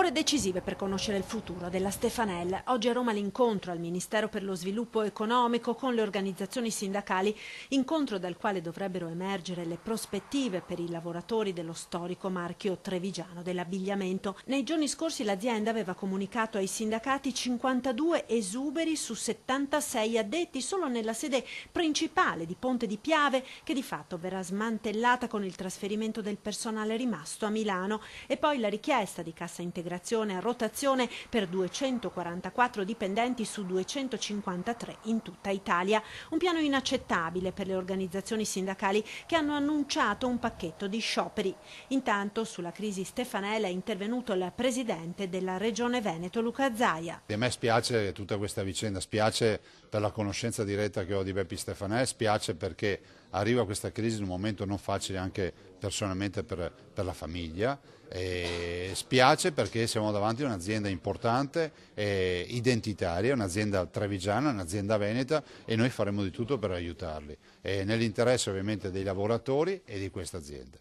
Ore decisive per conoscere il futuro della Stefanel. Oggi a Roma l'incontro al Ministero per lo Sviluppo Economico con le organizzazioni sindacali, incontro dal quale dovrebbero emergere le prospettive per i lavoratori dello storico marchio trevigiano dell'abbigliamento. Nei giorni scorsi l'azienda aveva comunicato ai sindacati 52 esuberi su 76 addetti solo nella sede principale di Ponte di Piave, che di fatto verrà smantellata con il trasferimento del personale rimasto a Milano, e poi la richiesta di cassa integrazione a rotazione per 244 dipendenti su 253 in tutta Italia. Un piano inaccettabile per le organizzazioni sindacali che hanno annunciato un pacchetto di scioperi. Intanto sulla crisi Stefanel è intervenuto il presidente della Regione Veneto, Luca Zaia. A me spiace tutta questa vicenda, spiace per la conoscenza diretta che ho di Beppi Stefanel, spiace perché arriva questa crisi in un momento non facile anche personalmente per la famiglia, e spiace perché siamo davanti a un'azienda importante, identitaria, un'azienda trevigiana, un'azienda veneta, e noi faremo di tutto per aiutarli, nell'interesse ovviamente dei lavoratori e di questa azienda.